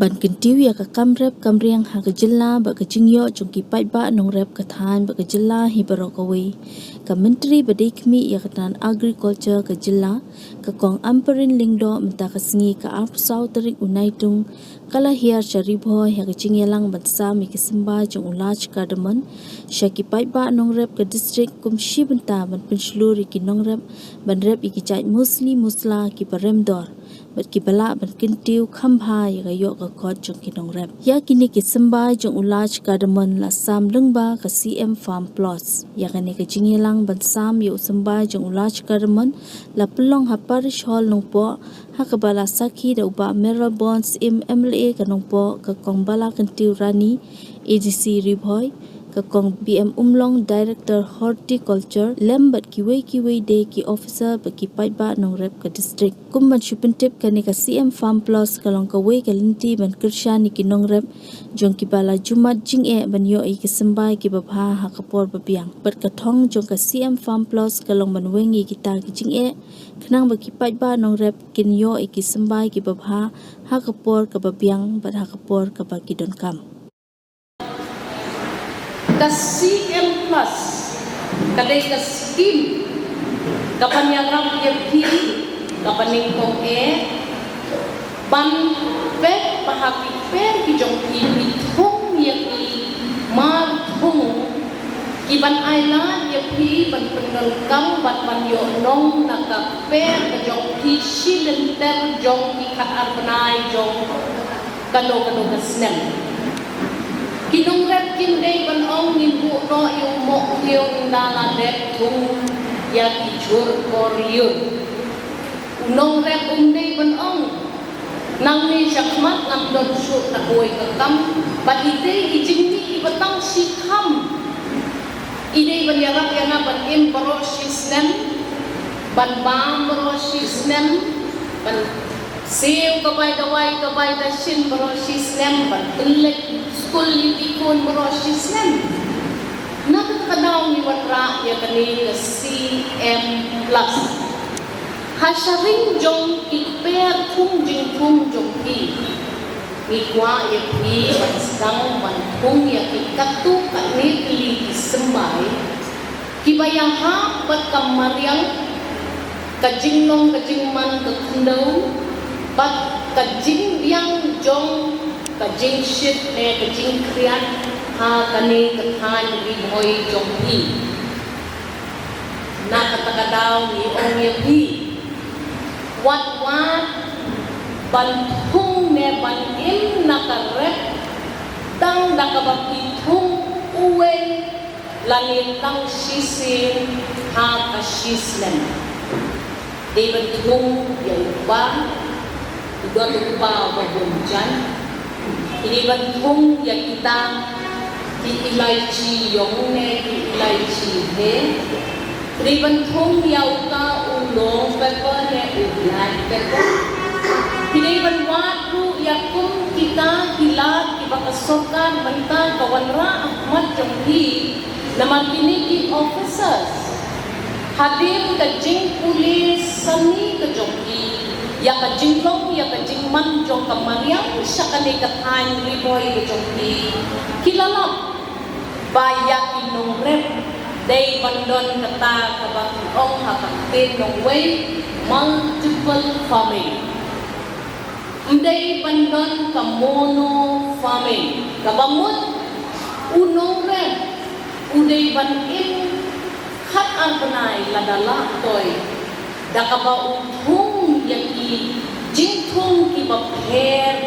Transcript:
ban kentiu ya ka kamrep kamriang ha kejela ba kejingyo jongki pai ba nong rep kathan ba kejela hi barokawi ka menteri badikmi ya katan agriculture kejela ka kong Ampareen Lyngdoh menta kasingi ka apsau terik unaitung kala hiar charibho ya kejingyelang batsa mi Symbai jong ulaj Cardamon syaki pai ba nong rep ka district kumshi benta ban pensluri ki nong rep ban rep ikicai musli musla ki paremdor bat kibala ban kentiu khambha ya yok ka khot jong kinong rep ya kini ki Symbai jong ulaj Cardamon la sam Lyngba ka CM farm plots ya kani ka jingilang ban sam yo Symbai jong ulaj Cardamon la pelong ha parish hall nong po ha ka bala sakhi da uba mera bonds MLA ka nong po ka kong bala kentiu rani ADC Ribhoy ka kong BM Umlong Director Horticulture lembat kiwei de ki officer ba ki pai ba nong rep ka district kumban shupentip kani ka CM Farm Plus kalong ka wei kalinti ban kirsha ni ki nong rep jong ki bala jumat jing ban yo ki Symbai ki babha ha kapor babiang bat ka thong jong ka CM Farm Plus kalong ban wengi kita ki jing khnang ba ki pai ba nong rep kin yo ki Symbai ki babha ha kapor ka babiang bat ha kapor ka ba ki don kam ka CM Plus, kadai ka scheme, kapanyarang pili, kapaning kong ban pek pahapi per ki jong pili thong ya ki mar thong ki ban aila ya pili ban penel kam ban yo nong naka per ka jong pili silenter jong ki ka arbanai jong kano ka snem. Kinong rep kinday ban ong nimbu no yung mo yung naladet kung ya kichur koryun. Unong rep unday ban ong nang ni syakmat nam don syuk na kuway kakam bat iday ijingni ibatang sikam iday ban yarap yang ban im barosisnem ban bam barosisnem ban siw kabay da sin barosisnem ban tulik skul ikon barosisnem nakakadaw ni watra ya kani ka CM Plus hasharing jong iper kung jong ki mikwa ya ki sedang bantung ya ki katu kani kili Symbai kibayaha bat kamariang kajingnong kajingman kakundau bat kajing yang jong kajing shit kajing kriat ha kani kathan Ribhoy jong hi na katakadaw ni ong yapi wat bantung ne ban im nakarep tang nakabakithung uwe lalintang sisin ha kasislen di bantung yang ba dua lupa babunjan ini bantung yang kita di ilaichi yong ne di ilaichi he ini bantung yang ka ulong pepe ne ulai pepe ini banwatu yakum kita hilat ibakasokan bantang kawanra ahmad jonghi nama kini officers hadir ke jing pulis sani ke jonghi ya ka jinglong ya ka jingman jong kamariang siya kani kathan Ribhoy ke jonghi kilalap bayak inong rep day bandon kata kabang hakapin nong way multiple farming day bandon ka mono farming kabamut unong rep uday banin khat ang panay ladala toy dakaba uthung yaki jingthung ki bapher